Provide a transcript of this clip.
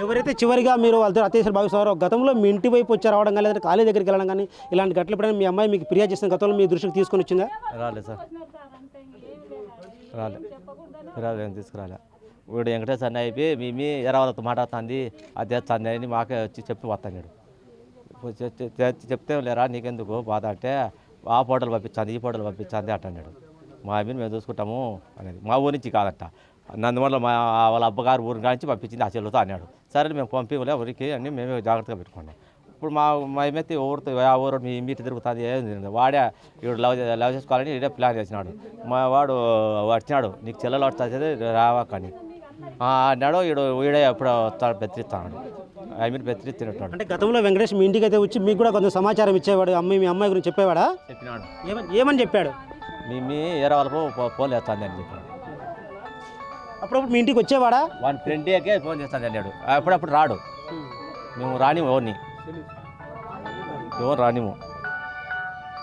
ఎవరైతే చివరిగా మీరు వాళ్ళతో అత్యాచారం భావిస్తారో గతంలో మీ ఇంటి వైపు వచ్చి రావడం కానీ లేదంటే కాలేజ్ దగ్గరికి వెళ్ళడం కానీ ఇలాంటి గట్ల ఎప్పుడైనా మీ అమ్మాయి మీకు ఫిర్యాదు చేసిన గతంలో మీ దృష్టికి తీసుకొని వచ్చిందా? రాలేదు సార్, రాలేదు, ఏం తీసుకురాలే. వీడు వెంకటేశ్వర అన్న అయిపోయి మీ ఎరవాళ్ళతో మాట్లాడుతుంది అది తెస్తుంది అని మాకే వచ్చి చెప్పి వస్తాడు. చెప్తే లేరా నీకెందుకు బాధ అంటే ఆ ఫోటోలు పంపించింది ఈ ఫోటోలు పంపించింది అంటున్నాడు. మా అమ్మని మేము చూసుకుంటాము అనేది మా ఊరి నుంచి కాదట, నందువల్ల మా వాళ్ళ అబ్బగారు ఊరి నుంచి పంపించింది ఆ చెల్లుతో అన్నాడు. సరే మేము పంపివలే ఊరికి అని మేమే జాగ్రత్తగా పెట్టుకున్నాం. ఇప్పుడు మా ఏమైతే ఊరితో ఆ ఊరు మీ మీటి తిరుగుతుంది ఏం వాడే వీడు లవ్ చేసుకోవాలని ఇదే ప్లాన్ చేసినాడు. మా వాడు వచ్చినాడు నీకు చెల్లెలు వస్తుంది రావాకని అన్నాడు. వీడే ఎప్పుడు బెదిరిస్తాడు, ఐ మీన్ బెదిరిస్తున్నట్టు. అంటే గతంలో వెంకటేష్ మీ ఇంటికి అయితే వచ్చి మీకు కూడా కొంత సమాచారం ఇచ్చేవాడు, మీ అమ్మాయి గురించి చెప్పేవాడా? చెప్పినాడు. ఏమని చెప్పాడు? మీ ఏరే వాళ్ళకు ఫోన్ చేస్తుంది అని చెప్పాడు. అప్పుడప్పుడు మీ ఇంటికి వచ్చేవాడా? వాని ఫ్రెండ్కే ఫోన్ చేస్తుంది అన్నాడు. అప్పుడప్పుడు రాడు, మేము రానిము ఎవరిని రానిము.